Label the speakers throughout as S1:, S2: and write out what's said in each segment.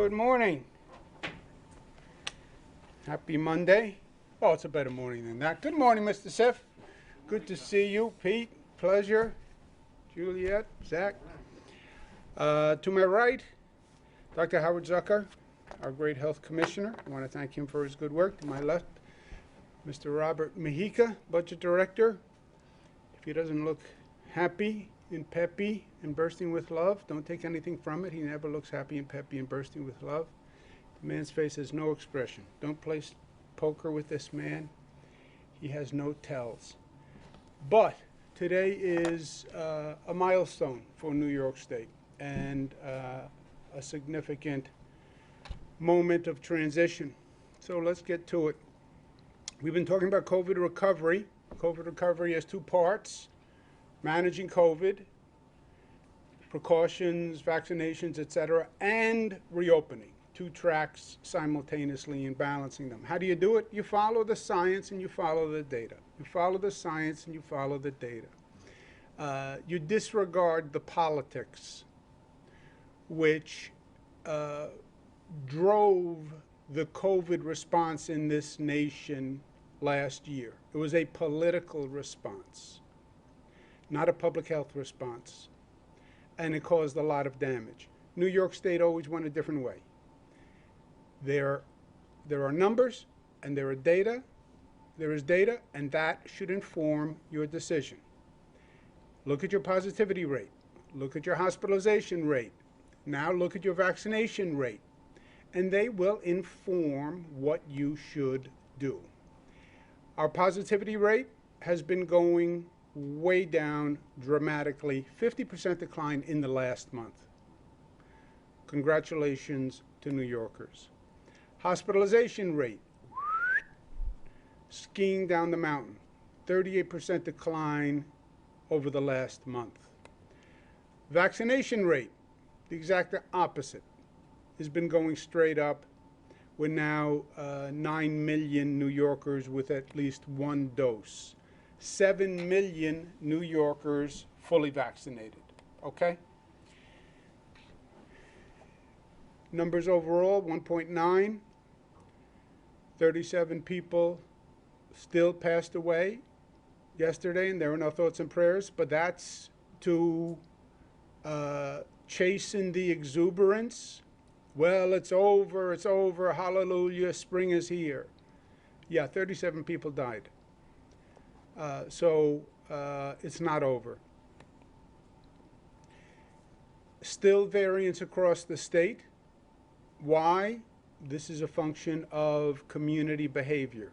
S1: Good morning. Happy Monday. Oh, it's a better morning than that. Good morning, Mr. Sif. Good to see you. Pete, pleasure. Juliet, Zach. To my right, Dr. Howard Zucker, our great health commissioner. I want to thank him for his good work. To my left, Mr. Robert Mejica, budget director. If he doesn't look happy and peppy and bursting with love, don't take anything from it. He never looks happy and peppy and bursting with love. The man's face has no expression. Don't play poker with this man. He has no tells. But today is a milestone for New York State and a significant moment of transition. So let's get to it. We've been talking about COVID recovery. COVID recovery has two parts: managing COVID, precautions, vaccinations, etc., and reopening. Two tracks simultaneously and balancing them. How do you do it? You follow the science and you follow the data. You follow the science and you follow the data. You disregard the politics, which drove the COVID response in this nation last year. It was a political response, not a public health response, and it caused a lot of damage. New York State always went a different way. There are numbers and there are data. There is data, and that should inform your decision. Look at your positivity rate. Look at your hospitalization rate. Now look at your vaccination rate. And they will inform what you should do. Our positivity rate has been going way down dramatically, 50% decline in the last month. Congratulations to New Yorkers. Hospitalization rate, skiing down the mountain, 38% decline over the last month. Vaccination rate, the exact opposite, has been going straight up. We're now 9 million New Yorkers with at least one dose. 7 million New Yorkers fully vaccinated, okay? Numbers overall, 1.9. 37 people still passed away yesterday, and there were no thoughts and prayers, but that's to chasten the exuberance. Well, it's over, hallelujah, spring is here. Yeah, 37 people died. So it's not over. Still variants across the state. Why? This is a function of community behavior.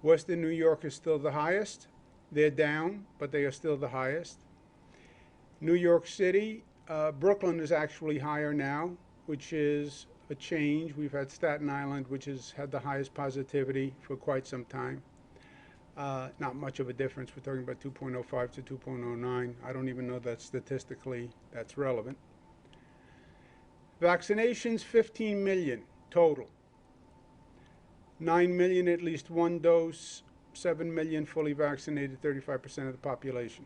S1: Western New York is still the highest. They're down, but they are still the highest. New York City, Brooklyn is actually higher now, which is a change. We've had Staten Island, which has had the highest positivity for quite some time. Not much of a difference. We're talking about 2.05 to 2.09. I don't even know that statistically that's relevant. Vaccinations, 15 million total. 9 million at least one dose, 7 million fully vaccinated, 35% of the population.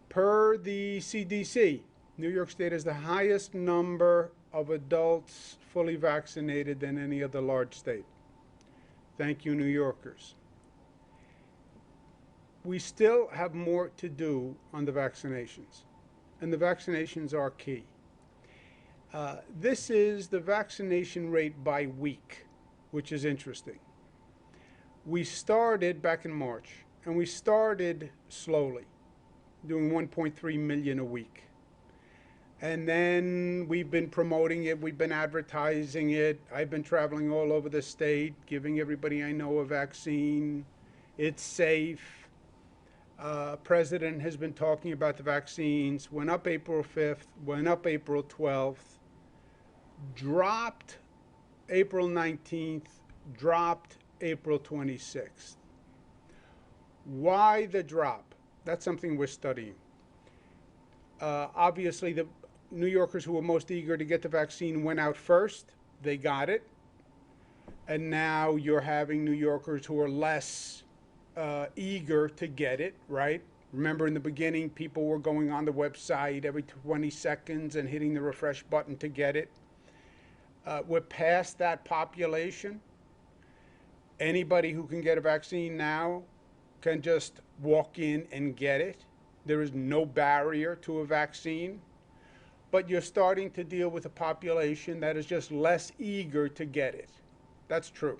S1: Per the CDC, New York State has the highest number of adults fully vaccinated than any other large state. Thank you, New Yorkers. We still have more to do on the vaccinations, and the vaccinations are key. This is the vaccination rate by week, which is interesting. We started back in March, and we started slowly, doing 1.3 million a week. And then we've been promoting it, we've been advertising it. I've been traveling all over the state, giving everybody I know a vaccine. It's safe. President has been talking about the vaccines. Went up April 5th, went up April 12th. Dropped April 19th, dropped April 26th. Why the drop? That's something we're studying. Obviously, the New Yorkers who were most eager to get the vaccine went out first. They got it. And now you're having New Yorkers who are less eager to get it, right? Remember in the beginning, people were going on the website every 20 seconds and hitting the refresh button to get it. We're past that population. Anybody who can get a vaccine now can just walk in and get it. There is no barrier to a vaccine. But you're starting to deal with a population that is just less eager to get it. That's true.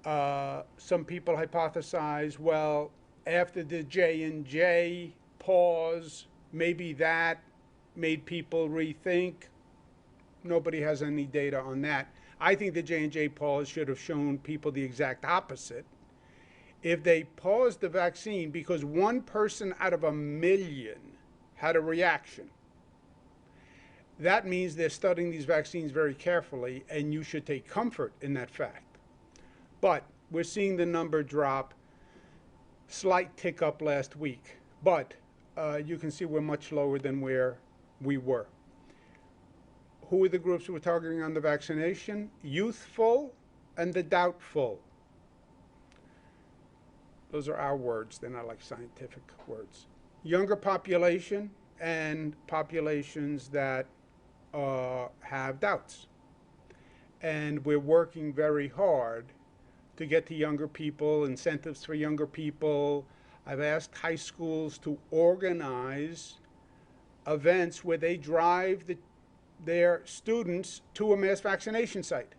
S1: Some people hypothesize, well, after the J&J pause, maybe that made people rethink. Nobody has any data on that. I think the J&J pause should have shown people the exact opposite. If they paused the vaccine because one person out of 1 million had a reaction, that means they're studying these vaccines very carefully, and you should take comfort in that fact. But we're seeing the number drop, slight tick up last week, but you can see we're much lower than where we were. Who are the groups we're targeting on the vaccination? Youthful and the doubtful. Those are our words. They're not like scientific words. Younger population and populations that have doubts. And we're working very hard to get to younger people, incentives for younger people. I've asked high schools to organize events where they drive their students to a mass vaccination site.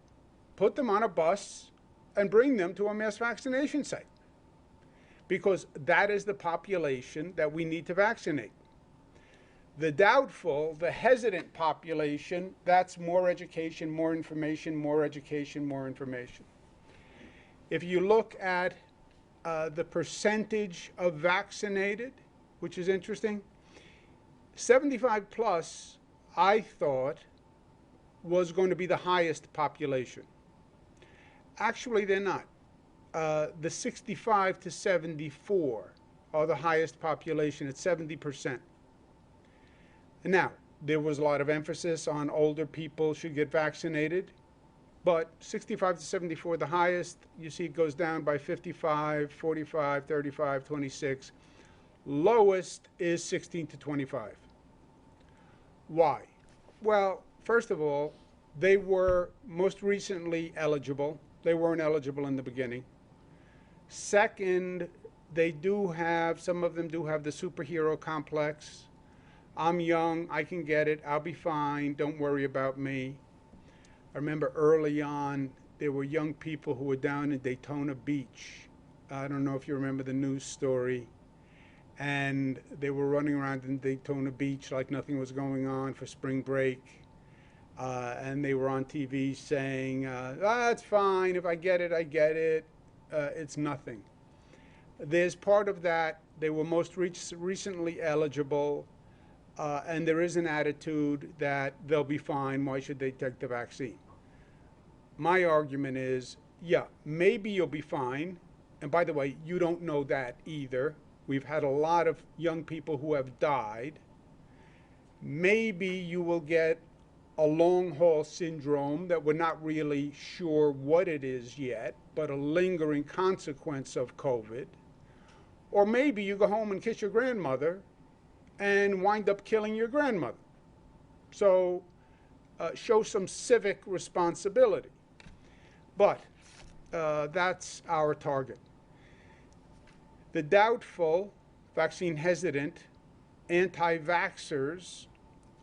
S1: Put them on a bus and bring them to a mass vaccination site. Because that is the population that we need to vaccinate. The doubtful, the hesitant population, that's more education, more information, more education, more information. If you look at the percentage of vaccinated, which is interesting, 75 plus, I thought, was going to be the highest population. Actually, they're not. The 65 to 74 are the highest population at 70%. Now, there was a lot of emphasis on older people should get vaccinated, but 65 to 74, the highest, you see it goes down by 55, 45, 35, 26. Lowest is 16 to 25. Why? Well, first of all, they were most recently eligible. They weren't eligible in the beginning. Second, some of them do have the superhero complex. I'm young, I can get it, I'll be fine, don't worry about me. I remember early on, there were young people who were down in Daytona Beach. I don't know if you remember the news story. And they were running around in Daytona Beach like nothing was going on for spring break. And they were on TV saying, it's fine, if I get it, I get it. It's nothing. There's part of that. They were most recently eligible. And there is an attitude that they'll be fine. Why should they take the vaccine? My argument is, yeah, maybe you'll be fine. And by the way, you don't know that either. We've had a lot of young people who have died. Maybe you will get a long-haul syndrome that we're not really sure what it is yet, but a lingering consequence of COVID. Or maybe you go home and kiss your grandmother and wind up killing your grandmother. So show some civic responsibility. But that's our target. The doubtful, vaccine hesitant, anti-vaxxers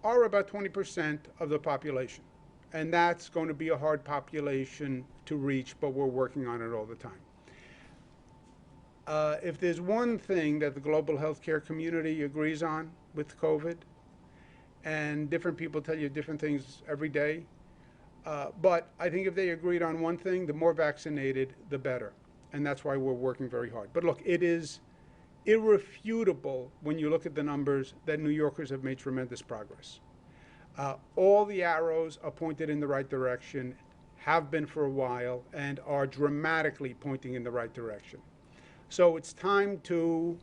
S1: are about 20% of the population. And that's going to be a hard population to reach, but we're working on it all the time. If there's one thing that the global healthcare community agrees on with COVID, and different people tell you different things every day, but I think if they agreed on one thing, the more vaccinated, the better. And that's why we're working very hard. But look, it is irrefutable when you look at the numbers that New Yorkers have made tremendous progress. All the arrows are pointed in the right direction, have been for a while, and are dramatically pointing in the right direction. So it's time to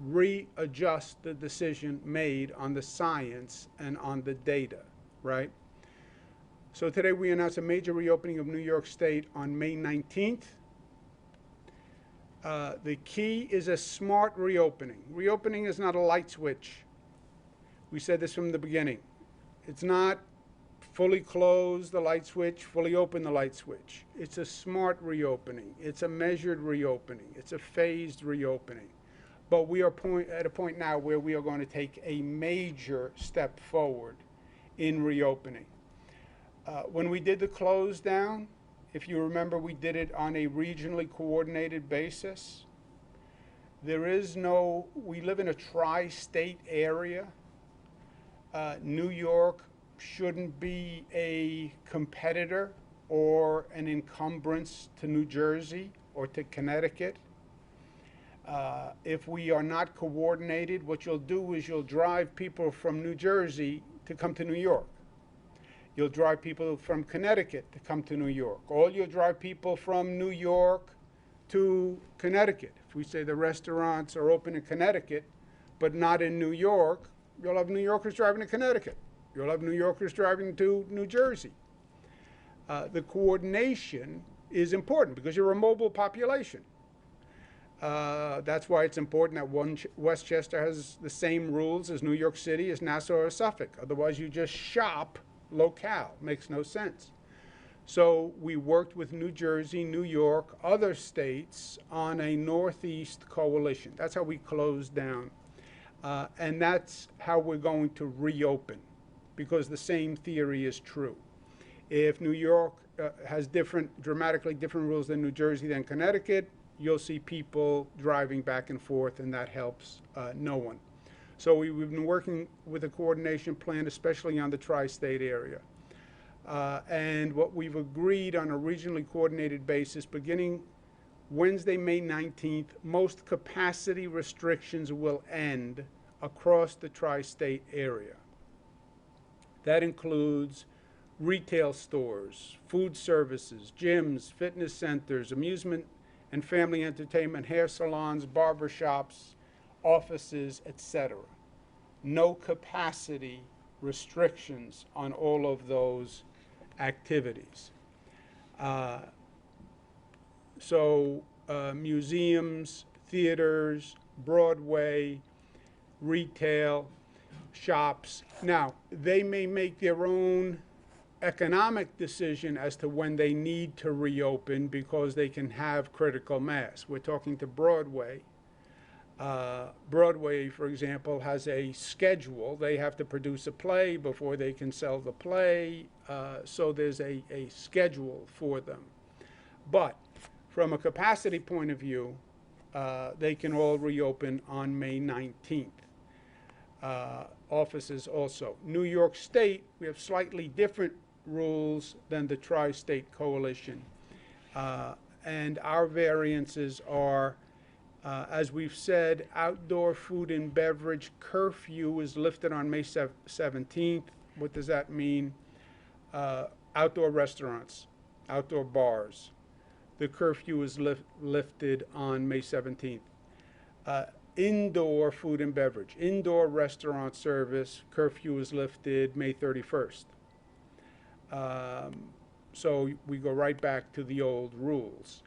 S1: readjust the decision made on the science and on the data, right? So today we announced a major reopening of New York State on May 19th. The key is a smart reopening. Reopening is not a light switch. We said this from the beginning. It's not fully close the light switch, fully open the light switch. It's a smart reopening. It's a measured reopening. It's a phased reopening. But we are at a point now where we are going to take a major step forward in reopening. When we did the close down, if you remember, we did it on a regionally coordinated basis. We live in a tri-state area. New York shouldn't be a competitor or an encumbrance to New Jersey or to Connecticut. If we are not coordinated, what you'll do is you'll drive people from New Jersey to come to New York. You'll drive people from Connecticut to come to New York. Or you'll drive people from New York to Connecticut. If we say the restaurants are open in Connecticut, but not in New York, you'll have New Yorkers driving to Connecticut. You'll have New Yorkers driving to New Jersey. The coordination is important because you're a mobile population. That's why it's important that Westchester has the same rules as New York City, as Nassau, or Suffolk. Otherwise, you just shop locale. Makes no sense. So we worked with New Jersey, New York, other states on a Northeast coalition. That's how we closed down. And that's how we're going to reopen, because the same theory is true. If New York has dramatically different rules than New Jersey, than Connecticut, you'll see people driving back and forth, and that helps no one. So we've been working with a coordination plan, especially on the tri-state area. And what we've agreed on a regionally coordinated basis, beginning Wednesday, May 19th, most capacity restrictions will end across the tri-state area. That includes retail stores, food services, gyms, fitness centers, amusement and family entertainment, hair salons, barber shops, offices, etc. No capacity restrictions on all of those activities. Museums, theaters, Broadway, retail, shops. Now, they may make their own economic decision as to when they need to reopen because they can have critical mass. We're talking to Broadway. Broadway, for example, has a schedule. They have to produce a play before they can sell the play. So there's a schedule for them. But from a capacity point of view, they can all reopen on May 19th. Offices also. New York State, we have slightly different rules than the tri-state coalition. And our variances are, as we've said, outdoor food and beverage curfew is lifted on May 17th. What does that mean? Outdoor restaurants, outdoor bars. The curfew is lifted on May 17th. Indoor food and beverage, indoor restaurant service, curfew is lifted May 31st. So we go right back to the old rules.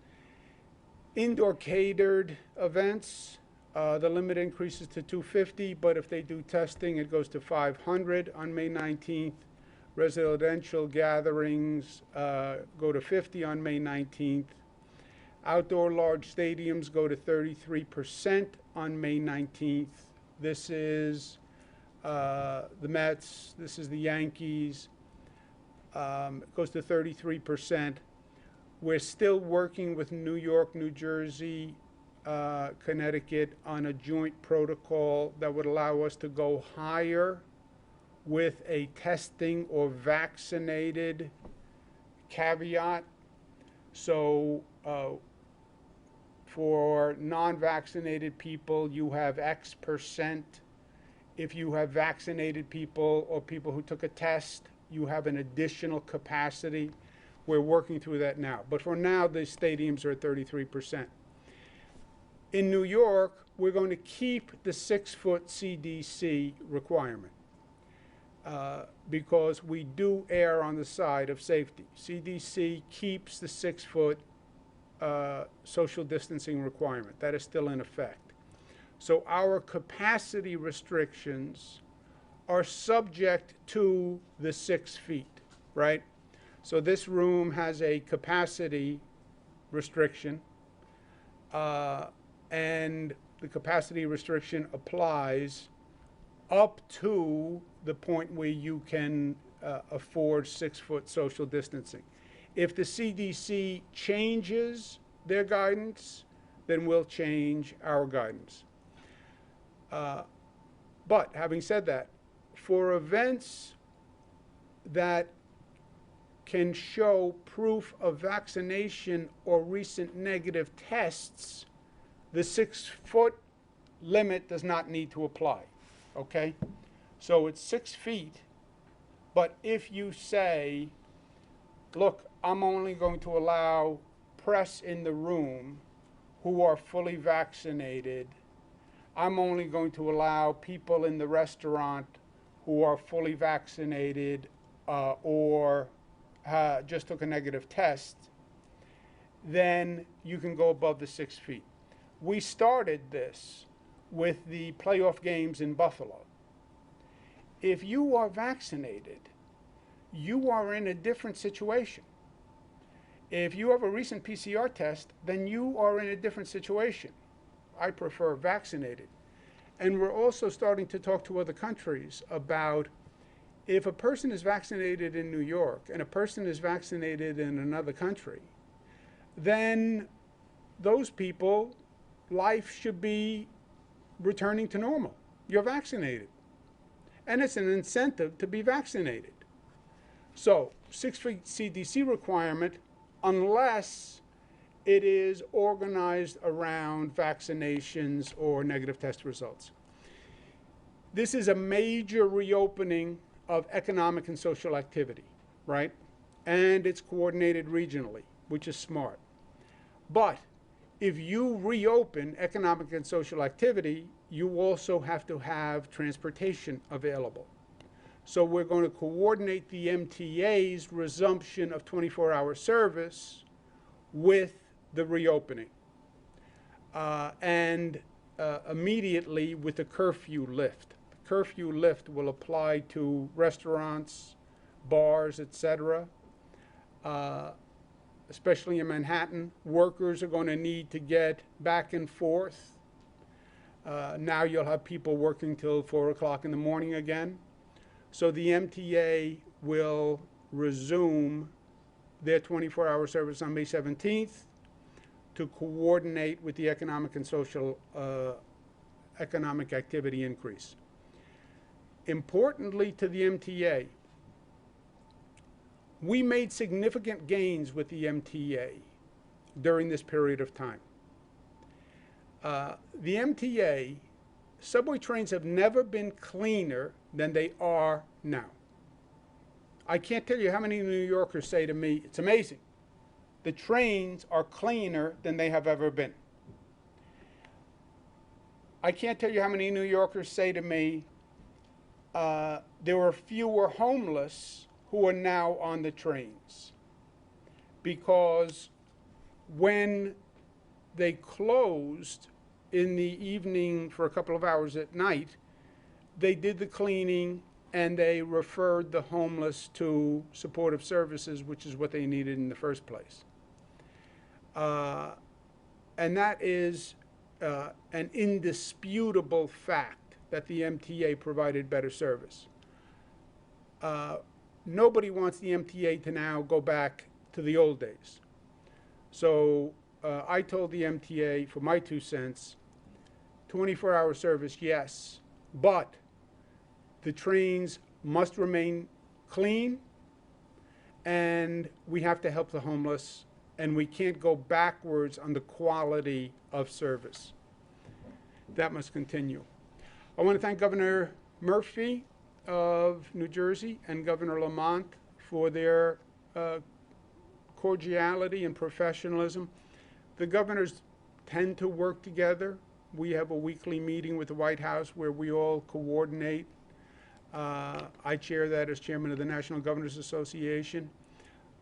S1: Indoor catered events, the limit increases to 250, but if they do testing, it goes to 500 on May 19th. Residential gatherings go to 50 on May 19th. Outdoor large stadiums go to 33% on May 19th. This is the Mets, this is the Yankees. It goes to 33%. We're still working with New York, New Jersey, Connecticut on a joint protocol that would allow us to go higher with a testing or vaccinated caveat. So for non-vaccinated people, you have X percent. If you have vaccinated people or people who took a test, you have an additional capacity. We're working through that now. But for now, the stadiums are at 33%. In New York, we're going to keep the 6-foot CDC requirement because we do err on the side of safety. CDC keeps the 6 foot social distancing requirement. That is still in effect. So our capacity restrictions are subject to the 6 feet, right? So this room has a capacity restriction, and the capacity restriction applies up to the point where you can afford 6-foot social distancing. If the CDC changes their guidance, then we'll change our guidance. But having said that, for events that can show proof of vaccination or recent negative tests, the 6-foot limit does not need to apply, okay? So it's 6 feet, but if you say, look, I'm only going to allow press in the room who are fully vaccinated, I'm only going to allow people in the restaurant who are fully vaccinated or just took a negative test, then you can go above the 6 feet. We started this with the playoff games in Buffalo. If you are vaccinated, you are in a different situation. If you have a recent PCR test, then you are in a different situation. I prefer vaccinated. And we're also starting to talk to other countries about if a person is vaccinated in New York and a person is vaccinated in another country, then those people, life should be returning to normal. You're vaccinated. And it's an incentive to be vaccinated. So 6 feet CDC requirement, unless it is organized around vaccinations or negative test results. This is a major reopening of economic and social activity, right? And it's coordinated regionally, which is smart. But if you reopen economic and social activity, you also have to have transportation available. So we're going to coordinate the MTA's resumption of 24-hour service with the reopening. And immediately with the curfew lift. The curfew lift will apply to restaurants, bars, etc. Especially in Manhattan, workers are going to need to get back and forth. Now you'll have people working till 4 o'clock in the morning again. So the MTA will resume their 24-hour service on May 17th to coordinate with the economic and social economic activity increase. Importantly to the MTA, we made significant gains with the MTA during this period of time. The MTA, subway trains have never been cleaner than they are now. I can't tell you how many New Yorkers say to me, it's amazing. The trains are cleaner than they have ever been. I can't tell you how many New Yorkers say to me, there were fewer homeless who are now on the trains. Because when they closed in the evening for a couple of hours at night, they did the cleaning and they referred the homeless to supportive services, which is what they needed in the first place. And that is an indisputable fact that the MTA provided better service. Nobody wants the MTA to now go back to the old days. So I told the MTA, for my 2 cents, 24-hour service, yes, but the trains must remain clean, and we have to help the homeless, and we can't go backwards on the quality of service. That must continue. I want to thank Governor Murphy of New Jersey and Governor Lamont for their cordiality and professionalism. The governors tend to work together. We have a weekly meeting with the White House where we all coordinate. I chair that as chairman of the National Governors Association.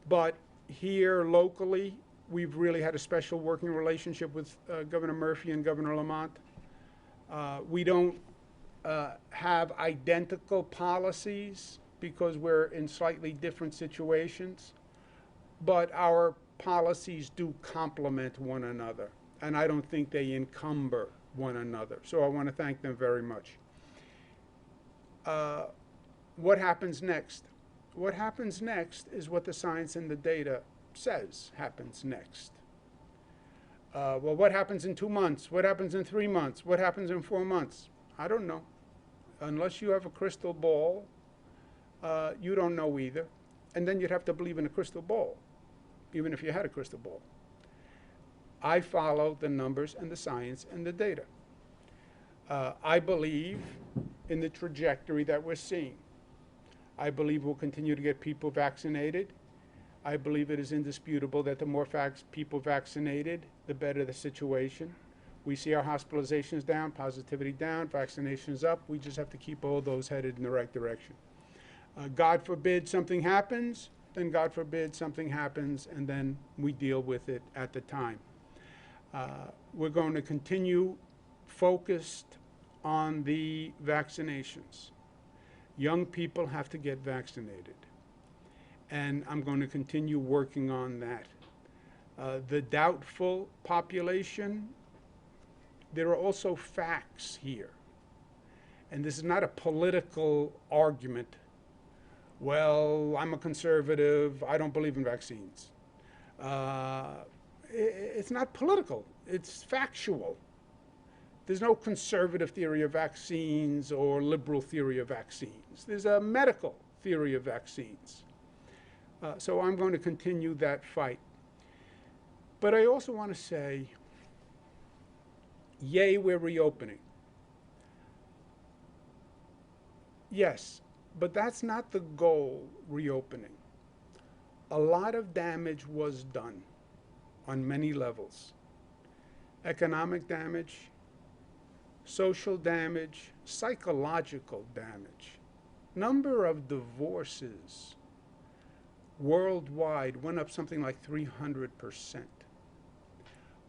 S1: But here locally, we've really had a special working relationship with Governor Murphy and Governor Lamont. We don't have identical policies because we're in slightly different situations, but our policies do complement one another, and I don't think they encumber one another. So I want to thank them very much. What happens next? What happens next is what the science and the data says happens next. Well, what happens in 2 months? What happens in 3 months? What happens in 4 months? I don't know. Unless you have a crystal ball, you don't know either. And then you'd have to believe in a crystal ball, even if you had a crystal ball. I follow the numbers and the science and the data. I believe in the trajectory that we're seeing. I believe we'll continue to get people vaccinated. I believe it is indisputable that the more people vaccinated, the better the situation. We see our hospitalizations down, positivity down, vaccinations up. We just have to keep all those headed in the right direction. God forbid something happens, then God forbid something happens, and then we deal with it at the time. We're going to continue focused on the vaccinations. Young people have to get vaccinated, and I'm going to continue working on that. The doubtful population, there are also facts here. And this is not a political argument. Well, I'm a conservative, I don't believe in vaccines. It's not political, it's factual. There's no conservative theory of vaccines or liberal theory of vaccines. There's a medical theory of vaccines. So I'm going to continue that fight. But I also want to say, yay, we're reopening. Yes, but that's not the goal, reopening. A lot of damage was done on many levels. Economic damage, social damage, psychological damage. Number of divorces worldwide went up something like 300%.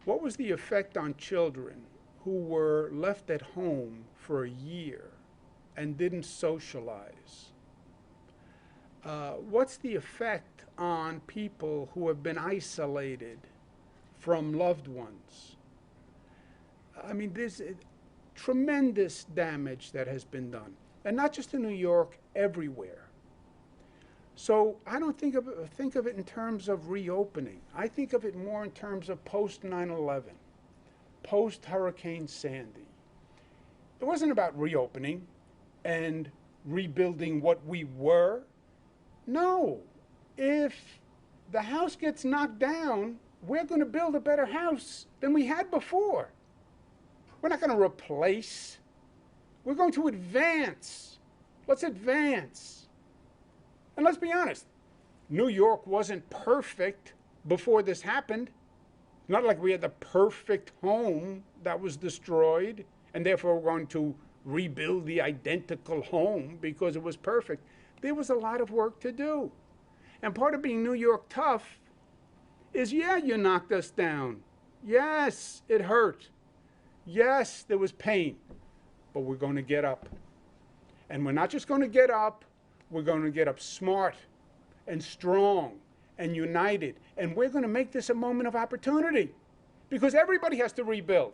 S1: What was the effect on children who were left at home for a year and didn't socialize? What's the effect on people who have been isolated from loved ones? I mean, there's tremendous damage that has been done. And not just in New York, everywhere. So I don't think of it in terms of reopening. I think of it more in terms of post 9/11, post Hurricane Sandy. It wasn't about reopening and rebuilding what we were. No, if the house gets knocked down, we're going to build a better house than we had before. We're not going to replace. We're going to advance. Let's advance. And let's be honest, New York wasn't perfect before this happened. Not like we had the perfect home that was destroyed, and therefore we're going to rebuild the identical home because it was perfect. There was a lot of work to do. And part of being New York tough is, yeah, you knocked us down. Yes, it hurt. Yes, there was pain. But we're going to get up. And we're not just going to get up, we're going to get up smart and strong and united. And we're going to make this a moment of opportunity because everybody has to rebuild.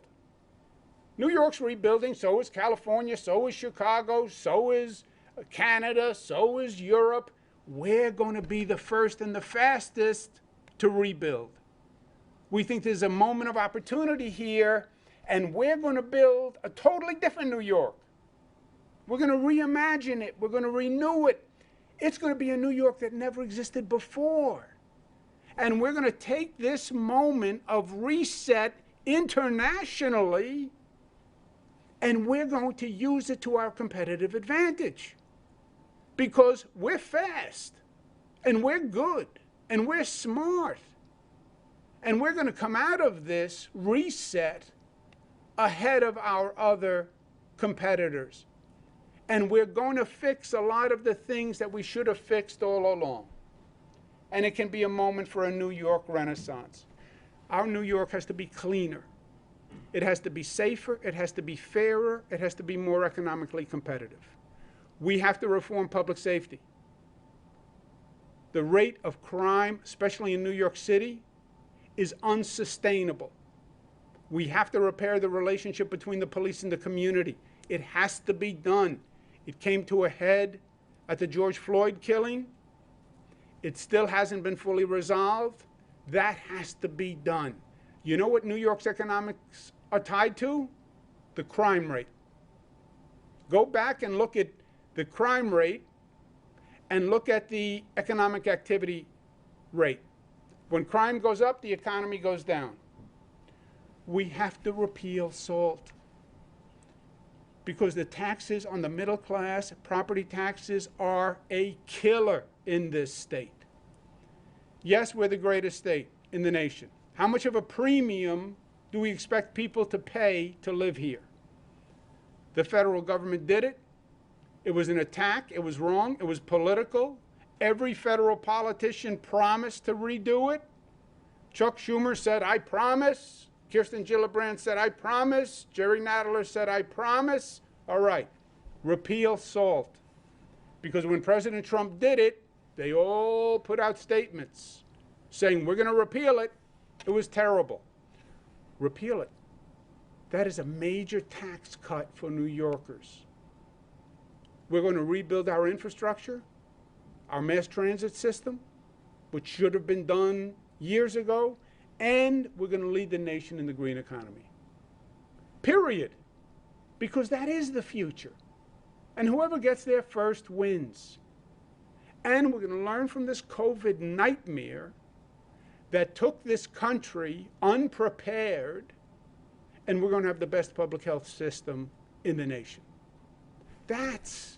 S1: New York's rebuilding, so is California, so is Chicago, so is Canada, so is Europe. We're going to be the first and the fastest to rebuild. We think there's a moment of opportunity here, and we're going to build a totally different New York. We're going to reimagine it. We're going to renew it. It's going to be a New York that never existed before. And we're going to take this moment of reset internationally, and we're going to use it to our competitive advantage. Because we're fast, and we're good, and we're smart. And we're going to come out of this reset ahead of our other competitors. And we're going to fix a lot of the things that we should have fixed all along. And it can be a moment for a New York renaissance. Our New York has to be cleaner. It has to be safer. It has to be fairer. It has to be more economically competitive. We have to reform public safety. The rate of crime, especially in New York City, is unsustainable. We have to repair the relationship between the police and the community. It has to be done. It came to a head at the George Floyd killing. It still hasn't been fully resolved. That has to be done. You know what New York's economics are tied to? The crime rate. Go back and look at the crime rate and look at the economic activity rate. When crime goes up, the economy goes down. We have to repeal SALT because the taxes on the middle class, property taxes, are a killer in this state. Yes, we're the greatest state in the nation. How much of a premium do we expect people to pay to live here? The federal government did it. It was an attack. It was wrong. It was political. Every federal politician promised to redo it. Chuck Schumer said, I promise. Kirsten Gillibrand said, I promise. Jerry Nadler said, I promise. All right, repeal SALT. Because when President Trump did it, they all put out statements saying, we're going to repeal it. It was terrible. Repeal it. That is a major tax cut for New Yorkers. We're going to rebuild our infrastructure, our mass transit system, which should have been done years ago, and we're going to lead the nation in the green economy. Period. Because that is the future. And whoever gets there first wins. And we're going to learn from this COVID nightmare that took this country unprepared, and we're going to have the best public health system in the nation. That's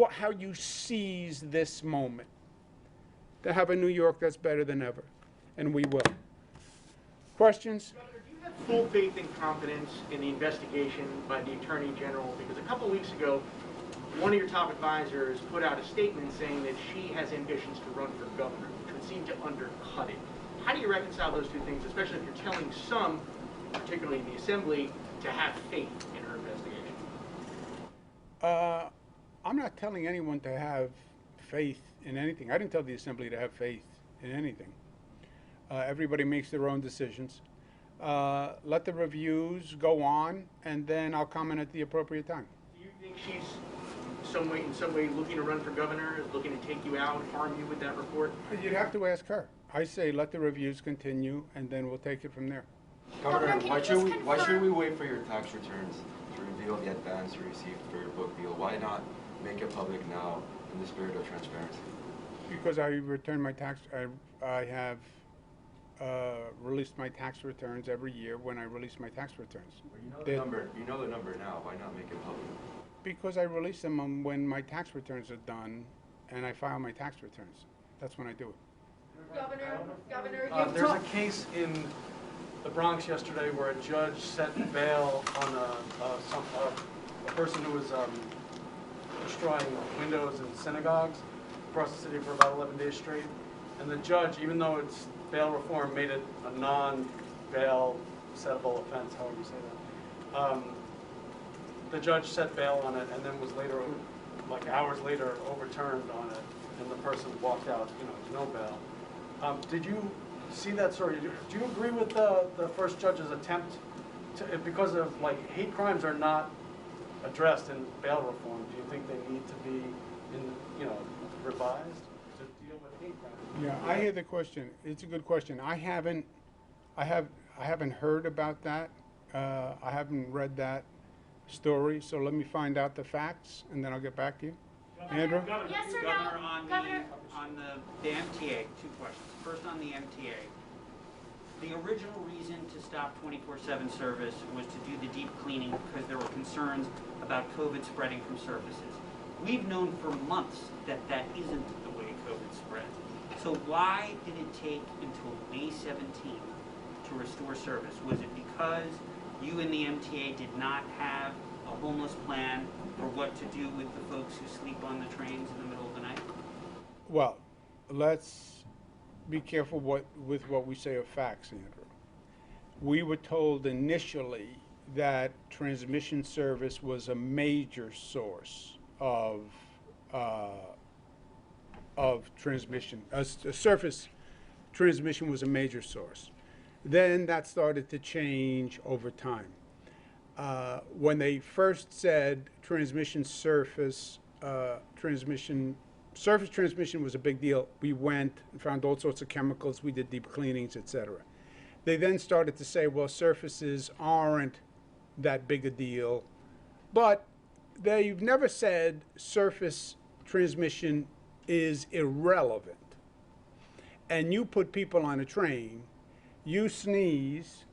S1: how you seize this moment, to have a New York that's better than ever. And we will. Questions?
S2: Governor, do you have full faith and confidence in the investigation by the Attorney General? Because a couple of weeks ago, one of your top advisors put out a statement saying that she has ambitions to run for governor, which would seem to undercut it. How do you reconcile those two things, especially if you're telling some, particularly in the Assembly, to have faith in her investigation?
S1: I'm not telling anyone to have faith in anything. I didn't tell the Assembly to have faith in anything. Everybody makes their own decisions. Let the reviews go on, and then I'll comment at the appropriate time.
S2: Do you think she's in some way looking to run for governor, is looking to take you out, harm you with that report?
S1: You'd have to ask her. I say let the reviews continue, and then we'll take it from there.
S3: Governor, why should we wait for your tax returns to reveal the advance you received for your book deal? Why not make it public now in the spirit of transparency?
S1: Because I return my tax. I have released my tax returns every year when I release my tax returns.
S3: Well, you know the number now. Why not make it public?
S1: Because I release them when my tax returns are done, and I file my tax returns. That's when I do it.
S4: Governor, there's a case in the Bronx yesterday where a judge set bail on a person who was destroying windows in synagogues across the city for about 11 days straight. And the judge, even though it's bail reform, made it a non-bail settable offense, however you say that. The judge set bail on it and then was later, like hours later, overturned on it, and the person walked out, no bail. Did you see that story? Do you agree with the first judge's attempt to, because of hate crimes are not addressed in bail reform? Do you think they need to be revised to deal with hate crimes?
S1: Yeah, I hear the question. It's a good question. I haven't heard about that. I haven't read that story. So let me find out the facts, and then I'll get back to you. Andrew?
S5: Yes or no? Governor, on the MTA, two questions. First on the MTA. The original reason to stop 24/7 service was to do the deep cleaning because there were concerns about COVID spreading from surfaces. We've known for months that that isn't the way COVID spread. So why did it take until May 17th to restore service? Was it because you and the MTA did not have a homeless plan for what to do with the folks who sleep on the trains in the middle of the night?
S1: Well, let's be careful with what we say of facts, Andrew. We were told initially that transmission service was a major source of transmission. Surface transmission was a major source. Then that started to change over time. When they first said surface transmission was a big deal, we went and found all sorts of chemicals, we did deep cleanings, etc. They then started to say, well, surfaces aren't that big a deal, but they've never said surface transmission is irrelevant. And you put people on a train, you sneeze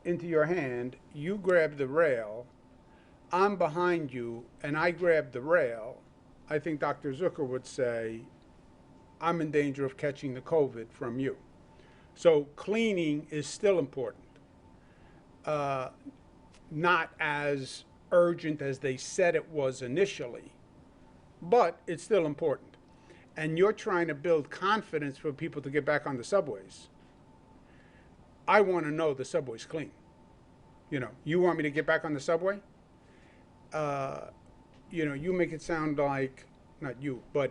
S1: into your hand, you grab the rail, I'm behind you, and I grab the rail, I think Dr. Zucker would say, I'm in danger of catching the COVID from you. So cleaning is still important. Not as urgent as they said it was initially, but it's still important. And you're trying to build confidence for people to get back on the subways. I want to know the subway's clean. You know, you want me to get back on the subway? You know, you make it sound like, not you, but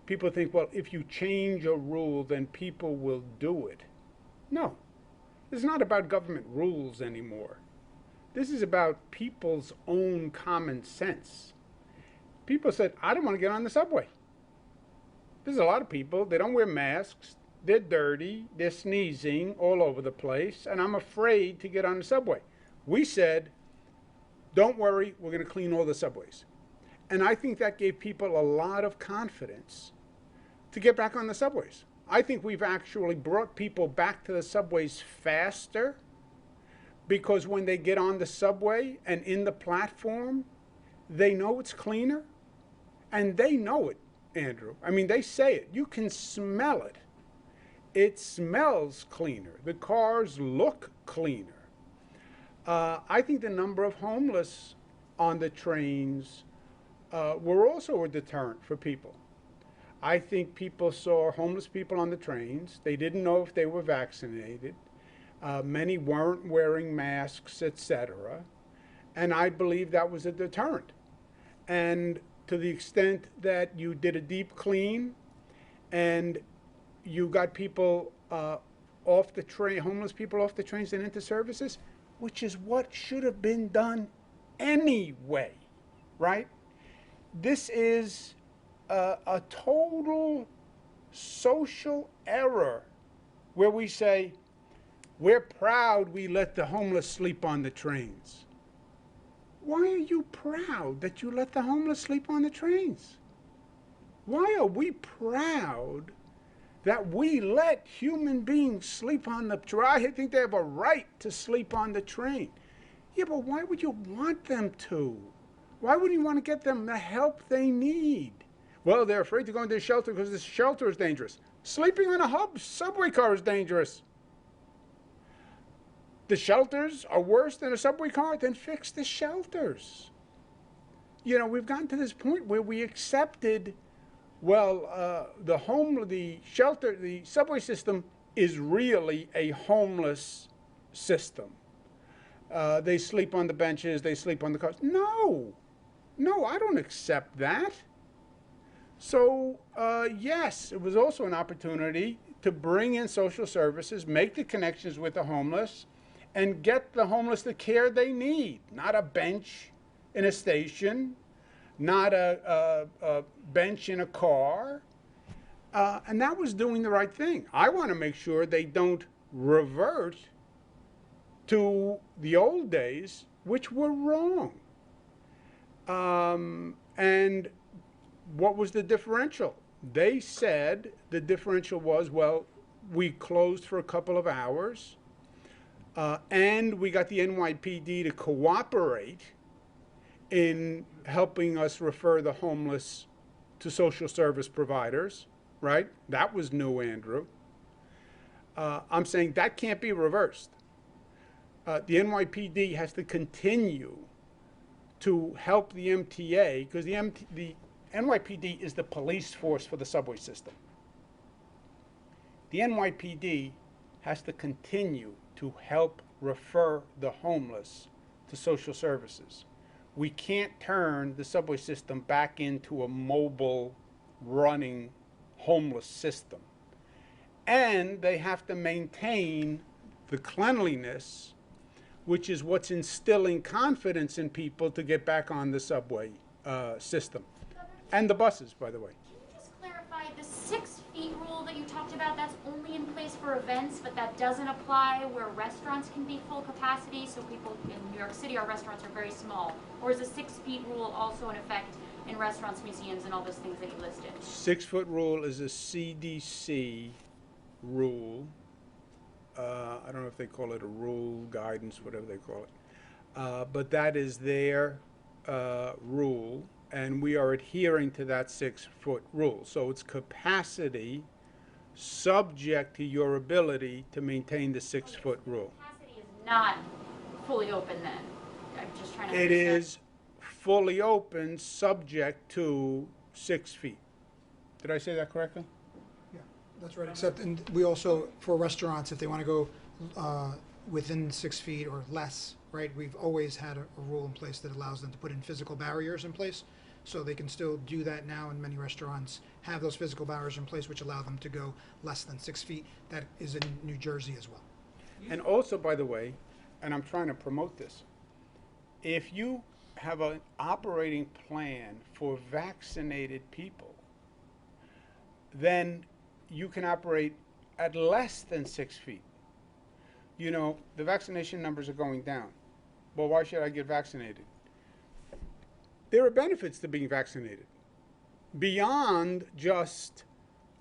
S1: people think, well, if you change a rule, then people will do it. No, it's not about government rules anymore. This is about people's own common sense. People said, I don't want to get on the subway. There's a lot of people, they don't wear masks, they're dirty, they're sneezing all over the place, and I'm afraid to get on the subway. We said, don't worry, we're going to clean all the subways. And I think that gave people a lot of confidence to get back on the subways. I think we've actually brought people back to the subways faster because when they get on the subway and in the platform, they know it's cleaner. And they know it, Andrew. I mean, they say it. You can smell it. It smells cleaner. The cars look cleaner. I think the number of homeless on the trains were also a deterrent for people. I think people saw homeless people on the trains. They didn't know if they were vaccinated. Many weren't wearing masks, etc. And I believe that was a deterrent. And to the extent that you did a deep clean and you got people off the train, homeless people off the trains and into services, which is what should have been done anyway, right? This is a total social error where we say, we're proud we let the homeless sleep on the trains. Why are you proud that you let the homeless sleep on the trains? Why are we proud that we let human beings sleep on the train? I think they have a right to sleep on the train. Yeah, but why would you want them to? Why would you want to get them the help they need? Well, they're afraid to go into the shelter because the shelter is dangerous. Sleeping on a subway car is dangerous. The shelters are worse than a subway car, then fix the shelters. You know, we've gotten to this point where we accepted, well, the subway system is really a homeless system. They sleep on the benches, they sleep on the cars. No, I don't accept that. So, yes, it was also an opportunity to bring in social services, make the connections with the homeless, and get the homeless the care they need. Not a bench in a station, not a bench in a car. And that was doing the right thing. I want to make sure they don't revert to the old days, which were wrong. And what was the differential? They said the differential was, well, we closed for a couple of hours, and we got the NYPD to cooperate in helping us refer the homeless to social service providers, right? That was new, Andrew. I'm saying that can't be reversed. The NYPD has to continue to help the MTA, because the NYPD is the police force for the subway system. The NYPD has to continue to help refer the homeless to social services. We can't turn the subway system back into a mobile running homeless system. And they have to maintain the cleanliness, which is what's instilling confidence in people to get back on the subway system. And the buses, by the way.
S6: Can you just clarify the 6 feet rule that you talked about? That's only in place for events, but that doesn't apply where restaurants can be full capacity. So people in New York City, our restaurants are very small. Or is the 6 feet rule also in effect in restaurants, museums, and all those things that you listed?
S1: 6 foot rule is a CDC rule. I don't know if they call it a rule, guidance, whatever they call it. But that is their rule, and we are adhering to that 6 foot rule. So it's capacity subject to your ability to maintain the 6 foot rule.
S6: Capacity is not fully open then. I'm just trying to
S1: It
S6: understand.
S1: is fully open subject to 6 feet. Did I say that correctly?
S7: Yeah, that's right, except, and we also, for restaurants, if they want to go within 6 feet or less, right, we've always had a rule in place that allows them to put in physical barriers in place. So they can still do that now, and many restaurants have those physical barriers in place which allow them to go less than 6 feet. That is in New Jersey as well.
S1: And also, by the way, and I'm trying to promote this, if you have an operating plan for vaccinated people, then you can operate at less than 6 feet. You know, the vaccination numbers are going down. Well, why should I get vaccinated? There are benefits to being vaccinated beyond just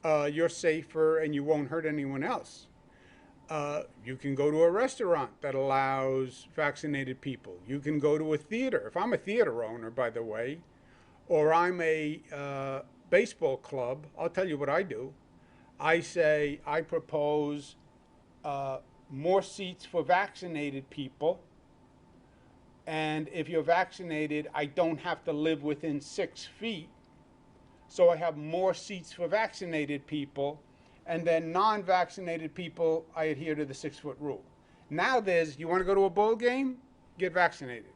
S1: you're safer and you won't hurt anyone else. You can go to a restaurant that allows vaccinated people. You can go to a theater. If I'm a theater owner, by the way, or I'm a baseball club, I'll tell you what I do. I say I propose more seats for vaccinated people. And if you're vaccinated, I don't have to live within 6 feet. So I have more seats for vaccinated people. And then non-vaccinated people, I adhere to the 6 foot rule. Now there's, you want to go to a bowl game? Get vaccinated.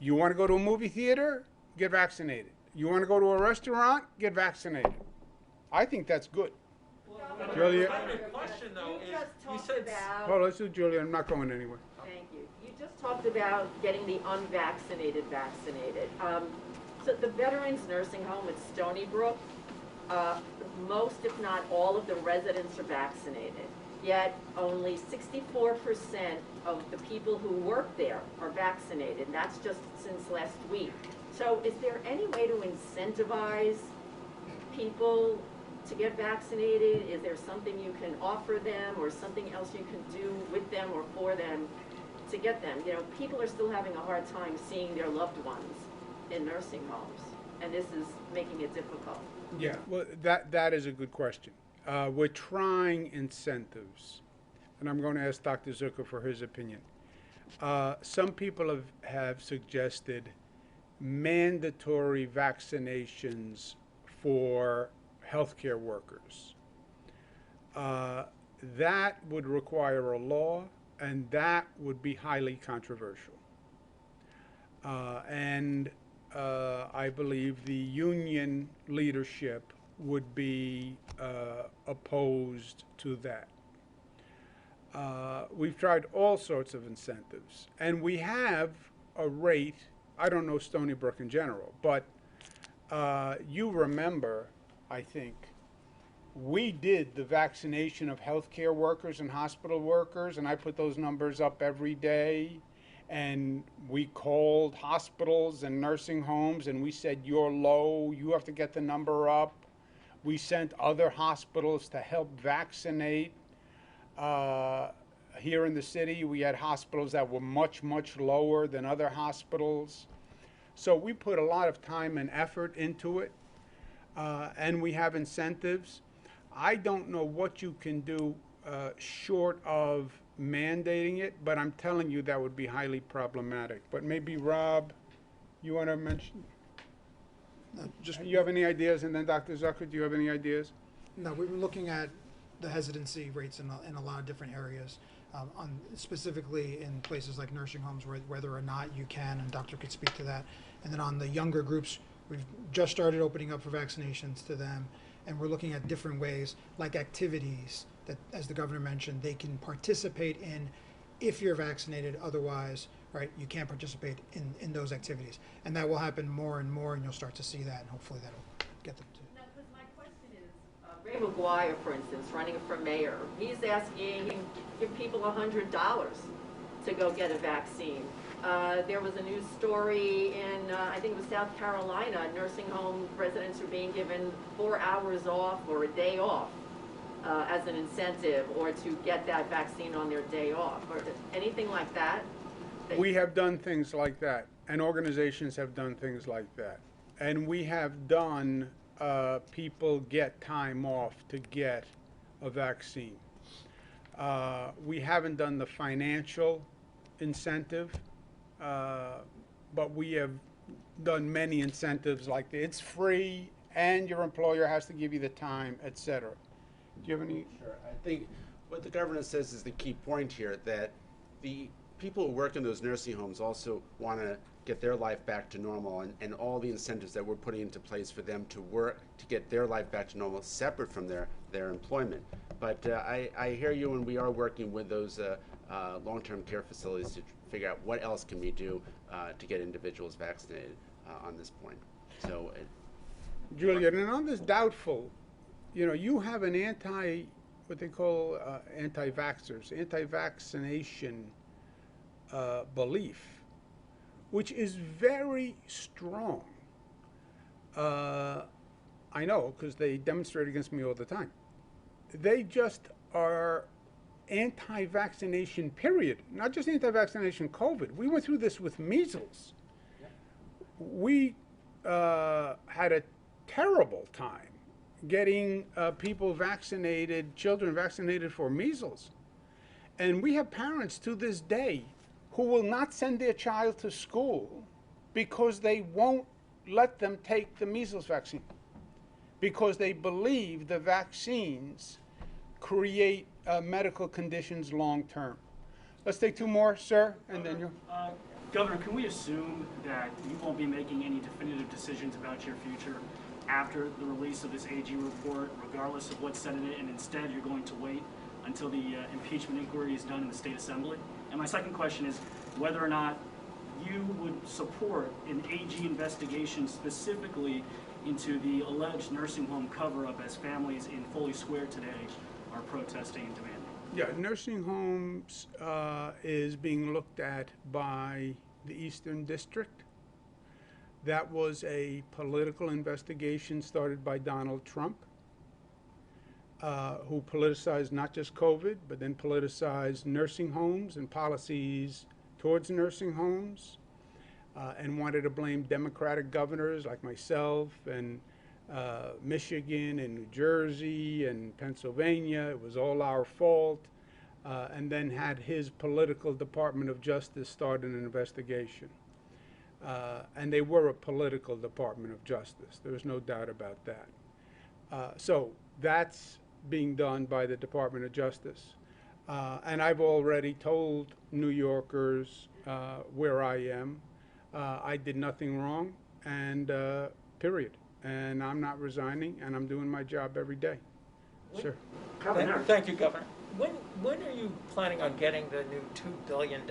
S1: You want to go to a movie theater? Get vaccinated. You want to go to a restaurant? Get vaccinated. I think that's good. Julia?
S8: The question though
S9: You
S8: is,
S9: just
S8: you
S9: talked
S8: said,
S9: about,
S1: Oh, let's do Julia. I'm not going anywhere.
S9: thank you. You just talked about getting the unvaccinated vaccinated. So the Veterans Nursing Home at Stony Brook, most, if not all, of the residents are vaccinated. Yet only 64% of the people who work there are vaccinated. And that's just since last week. So is there any way to incentivize people to get vaccinated? Is there something you can offer them or something else you can do with them or for them to get them? You know, people are still having a hard time seeing their loved ones in nursing homes, and this is making it difficult.
S1: Yeah, well, that is a good question. We're trying incentives, and I'm going to ask Dr. Zucker for his opinion. Some people have suggested mandatory vaccinations for healthcare workers. That would require a law, and that would be highly controversial. I believe the union leadership would be opposed to that. We've tried all sorts of incentives, and we have a rate. I don't know Stony Brook in general, but you remember, I think, we did the vaccination of healthcare workers and hospital workers, and I put those numbers up every day. And we called hospitals and nursing homes, and we said, you're low, you have to get the number up. We sent other hospitals to help vaccinate. Here in the city, we had hospitals that were much, much lower than other hospitals. So we put a lot of time and effort into it, and we have incentives. I don't know what you can do short of mandating it, but I'm telling you that would be highly problematic. But maybe Rob, you want to mention?
S7: Just,
S1: You have any ideas? And then Dr. Zucker, do you have any ideas?
S7: no, we've been looking at the hesitancy rates in a lot of different areas, specifically in places like nursing homes, whether or not you can, and doctor could speak to that. And then on the younger groups, we've just started opening up for vaccinations to them, and we're looking at different ways, like activities that, as the governor mentioned, they can participate in if you're vaccinated. Otherwise, right, you can't participate in those activities. And that will happen more and more, and you'll start to see that, and hopefully that'll get them to.
S9: Now, because my question is, Ray McGuire, for instance, running for mayor, he's asking, he can give people $100 to go get a vaccine. There was a news story in, I think it was South Carolina, nursing home residents are being given 4 hours off or a day off as an incentive, or to get that vaccine on their day off, or anything like that.
S1: We have done things like that, and organizations have done things like that. And we have done people get time off to get a vaccine. We haven't done the financial incentive, but we have done many incentives like that. It's free, and your employer has to give you the time, etc. Do you have any?
S8: Sure. I think what the governor says is the key point here, that the people who work in those nursing homes also want to get their life back to normal, and all the incentives that we're putting into place for them to work to get their life back to normal separate from their employment. But I hear you, and we are working with those long-term care facilities to figure out what else can we do to get individuals vaccinated on this point. So,
S1: Juliet, and on this doubtful, you have an what they call anti-vaxxers, anti-vaccination belief, which is very strong. I know, because they demonstrate against me all the time. They just are anti-vaccination, period. Not just anti-vaccination COVID. We went through this with measles. We had a terrible time getting people vaccinated, children vaccinated for measles. And we have parents to this day who will not send their child to school because they won't let them take the measles vaccine, because they believe the vaccines create medical conditions long term. Let's take two more, sir, and then you.
S10: Governor, can we assume that you won't be making any definitive decisions about your future after the release of this AG report, regardless of what's said in it, and instead you're going to wait until the impeachment inquiry is done in the State Assembly? And my second question is whether or not you would support an AG investigation specifically into the alleged nursing home cover-up, as families in Foley Square today are protesting and demanding.
S1: Yeah, nursing homes is being looked at by the Eastern District. That was a political investigation started by Donald Trump, who politicized not just COVID, but then politicized nursing homes and policies towards nursing homes, and wanted to blame Democratic governors like myself and Michigan and New Jersey and Pennsylvania. It was all our fault, and then had his political Department of Justice start an investigation. And they were a political Department of Justice. There's no doubt about that. So that's being done by the Department of Justice. And I've already told New Yorkers where I am. I did nothing wrong, and period. And I'm not resigning, and I'm doing my job every day. Sure.
S11: Thank you, Governor. When are you planning on getting the new $2 billion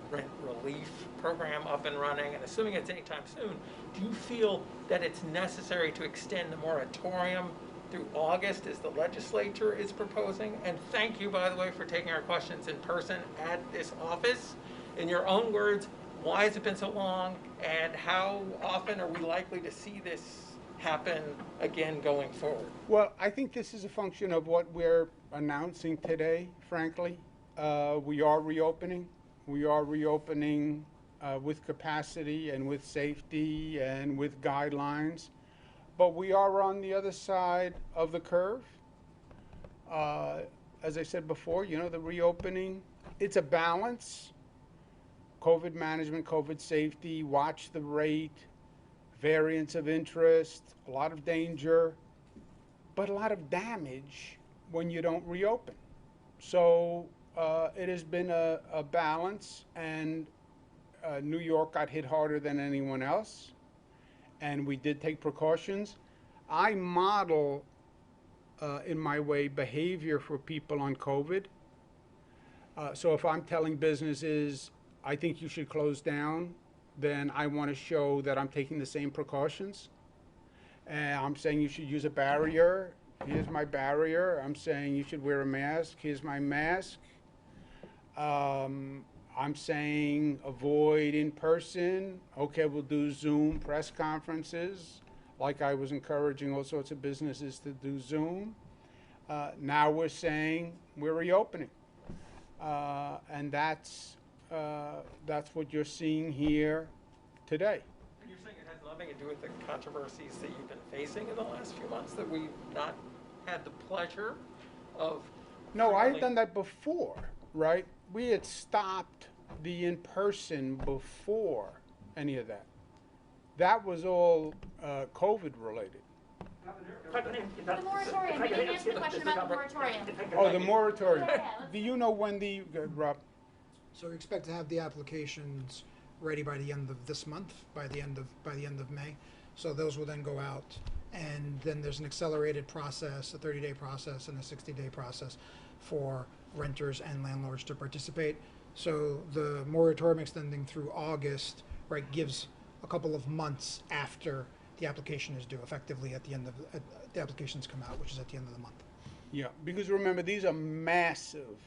S11: rent relief program up and running? And assuming it's anytime soon, do you feel that it's necessary to extend the moratorium through August, as the legislature is proposing? And thank you, by the way, for taking our questions in person at this office. In your own words, why has it been so long, and how often are we likely to see this happen again going forward?
S1: Well, I think this is a function of what we're announcing today, frankly. We are reopening. We are reopening with capacity and with safety and with guidelines. But we are on the other side of the curve. As I said before, the reopening, it's a balance. COVID management, COVID safety, watch the rate, variants of interest, a lot of danger, but a lot of damage when you don't reopen. So it has been a balance, and New York got hit harder than anyone else, and we did take precautions. I model, in my way, behavior for people on COVID. So if I'm telling businesses, I think you should close down, then I want to show that I'm taking the same precautions. And I'm saying you should use a barrier. Here's my barrier. I'm saying you should wear a mask. Here's my mask. I'm saying avoid in person. Okay, we'll do Zoom press conferences. Like I was encouraging all sorts of businesses to do Zoom. Now we're saying we're reopening. And that's what you're seeing here today.
S11: You're saying it has nothing to do with the controversies that you've been facing in the last few months, that we've not had the pleasure of...
S1: No, I had done that before, right? We had stopped the in-person before any of that. That was all COVID related.
S6: The moratorium, you didn't answer the question about the moratorium.
S1: Oh, the moratorium.
S6: Yeah,
S1: Do you know when Rob?
S7: So we expect to have the applications ready by the end of this month, by the end of May. So those will then go out, and then there's an accelerated process, a 30-day process and a 60-day process for renters and landlords to participate. So the moratorium extending through August, right, gives a couple of months after the application is due, effectively at the end of the applications come out, which is at the end of the month.
S1: Yeah, because remember, these are massive,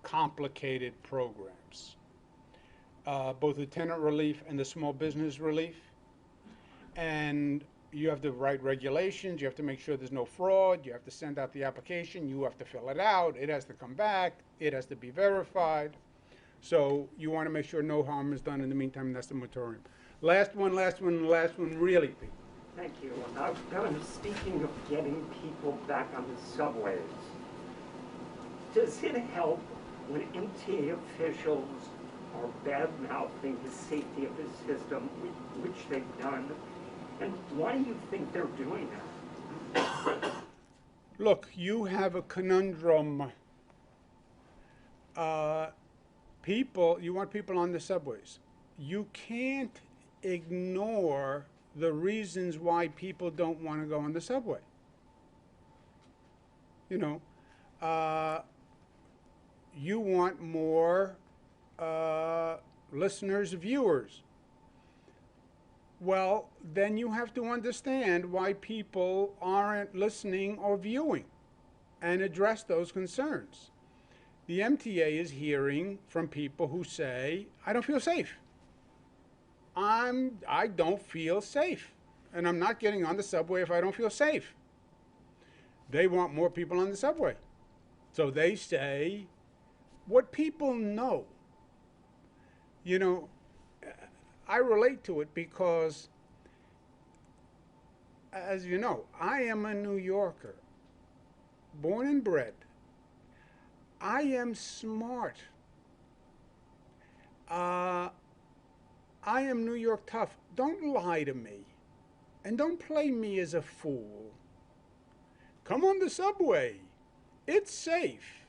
S1: complicated programs. Both the tenant relief and the small business relief. And you have to write regulations, you have to make sure there's no fraud, you have to send out the application, you have to fill it out, it has to come back, it has to be verified. So you want to make sure no harm is done in the meantime, and that's the moratorium. Last one, really, Pete.
S12: Thank you. Governor, speaking of getting people back on the subways, does it help when MTA officials are bad-mouthing the safety of the system, which they've done? And why do you think they're doing that?
S1: Look, you have a conundrum. You want people on the subways. You can't ignore the reasons why people don't want to go on the subway. You know, you want more listeners, viewers. Well, then you have to understand why people aren't listening or viewing and address those concerns. The MTA is hearing from people who say, I don't feel safe. I don't feel safe. And I'm not getting on the subway if I don't feel safe. They want more people on the subway. So they say what people know. You know, I relate to it because, as you know, I am a New Yorker, born and bred. I am smart. I am New York tough. Don't lie to me. And don't play me as a fool. Come on the subway. It's safe.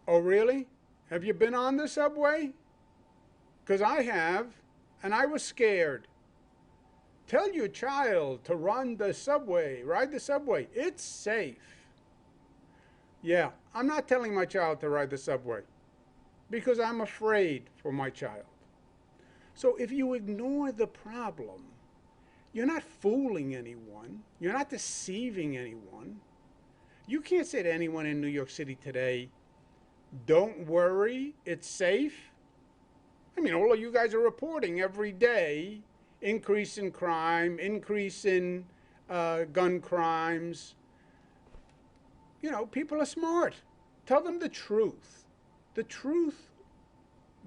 S1: Oh, really? Have you been on the subway? Because I have, and I was scared. Tell your child to ride the subway. It's safe. Yeah, I'm not telling my child to ride the subway because I'm afraid for my child. So if you ignore the problem, you're not fooling anyone. You're not deceiving anyone. You can't say to anyone in New York City today, don't worry, it's safe. I mean, all of you guys are reporting every day increase in crime, increase in gun crimes. You know, people are smart. Tell them the truth. The truth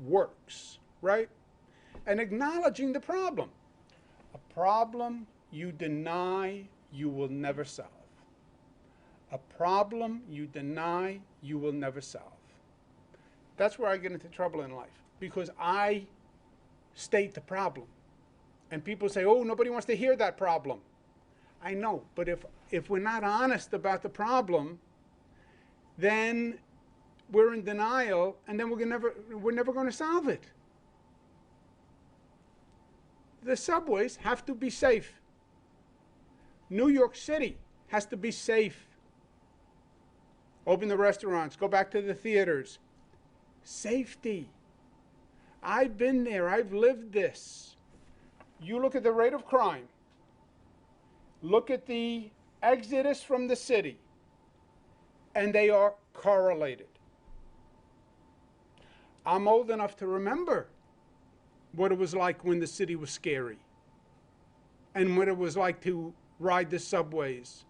S1: works, right? And acknowledging the problem. A problem you deny, you will never solve. A problem you deny, you will never solve. That's where I get into trouble in life, because I state the problem. And people say, oh, nobody wants to hear that problem. I know, but if we're not honest about the problem, then we're in denial, and then we're never going to solve it. The subways have to be safe. New York City has to be safe. Open the restaurants, go back to the theaters. Safety. I've been there, I've lived this. You look at the rate of crime, look at the exodus from the city, and they are correlated. I'm old enough to remember what it was like when the city was scary, and what it was like to ride the subways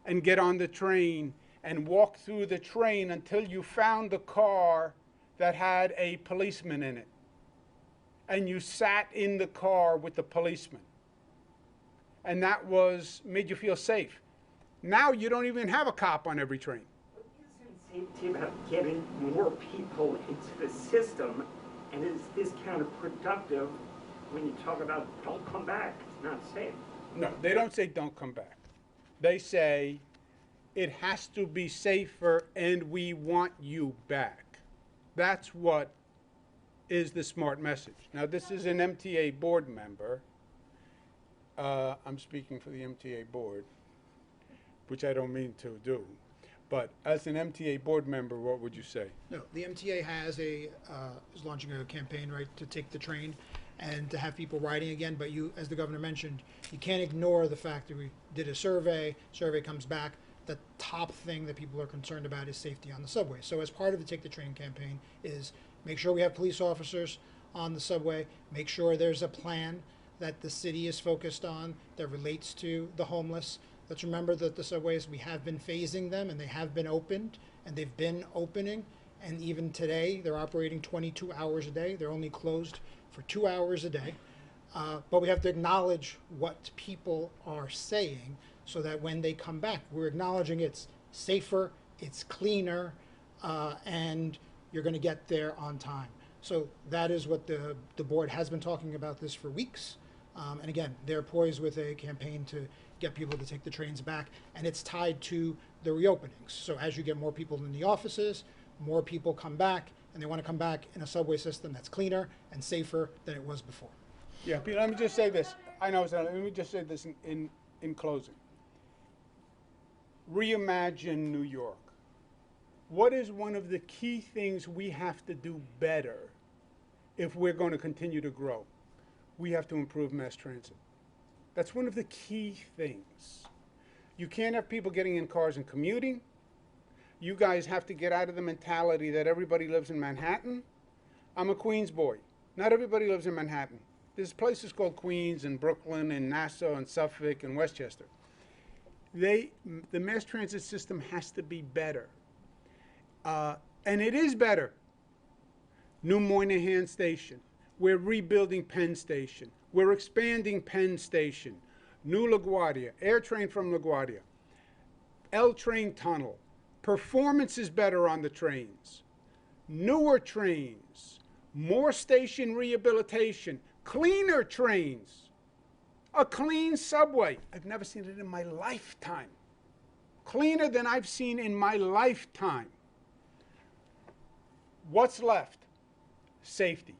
S1: and get on the train and walk through the train until you found the car that had a policeman in it. And you sat in the car with the policeman. And that made you feel safe. Now you don't even have a cop on every train.
S12: Isn't safety about getting more people into the system? And is this counterproductive when you talk about don't come back, it's not safe?
S1: No, they don't say don't come back. They say it has to be safer and we want you back. That's what is the smart message. Now, this is an MTA board member. I'm speaking for the MTA board, which I don't mean to do. But as an MTA board member, what would you say?
S7: No, the MTA is launching a campaign, right, to take the train and to have people riding again. But you, as the governor mentioned, you can't ignore the fact that we did a survey comes back. The top thing that people are concerned about is safety on the subway. So as part of the Take the Train campaign is make sure we have police officers on the subway, make sure there's a plan that the city is focused on that relates to the homeless. Let's remember that the subways, we have been phasing them and they have been opened and they've been opening. And even today, they're operating 22 hours a day. They're only closed for 2 hours a day. But we have to acknowledge what people are saying so that when they come back, we're acknowledging it's safer, it's cleaner, and you're going to get there on time. So that is what the board has been talking about this for weeks. And again, they're poised with a campaign to get people to take the trains back, and it's tied to the reopenings. So as you get more people in the offices, more people come back, and they want to come back in a subway system that's cleaner and safer than it was before.
S1: Yeah, Peter, let me just say this. I know, let me just say this in closing. Reimagine New York. What is one of the key things we have to do better if we're going to continue to grow? We have to improve mass transit. That's one of the key things. You can't have people getting in cars and commuting. You guys have to get out of the mentality that everybody lives in Manhattan. I'm a Queens boy. Not everybody lives in Manhattan. There's places called Queens and Brooklyn and Nassau and Suffolk and Westchester. The mass transit system has to be better. And it is better. New Moynihan Station. We're rebuilding Penn Station. We're expanding Penn Station. New LaGuardia, air train from LaGuardia. L train tunnel. Performance is better on the trains. Newer trains. More station rehabilitation. Cleaner trains. A clean subway. I've never seen it in my lifetime. Cleaner than I've seen in my lifetime. What's left? Safety.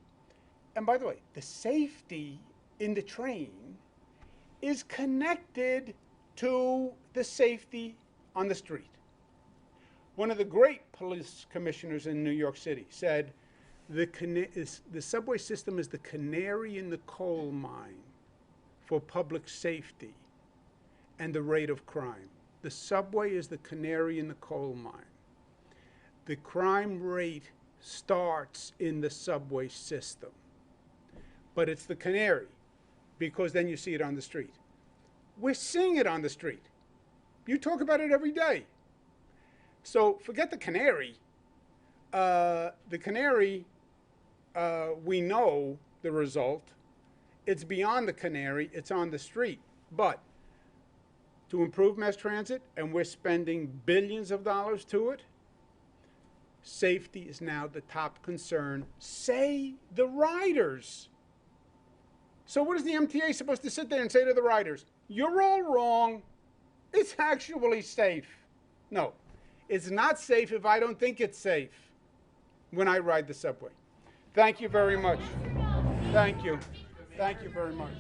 S1: And by the way, the safety in the train is connected to the safety on the street. One of the great police commissioners in New York City said, the subway system is the canary in the coal mine for public safety and the rate of crime. The subway is the canary in the coal mine. The crime rate starts in the subway system. But it's the canary, because then you see it on the street. We're seeing it on the street. You talk about it every day. So forget the canary. The canary, we know the result. It's beyond the canary, it's on the street. But to improve mass transit, and we're spending billions of dollars to it, safety is now the top concern. Say the riders. So what is the MTA supposed to sit there and say to the riders? You're all wrong. It's actually safe. No. It's not safe if I don't think it's safe when I ride the subway. Thank you very much. Thank you. Thank you very much.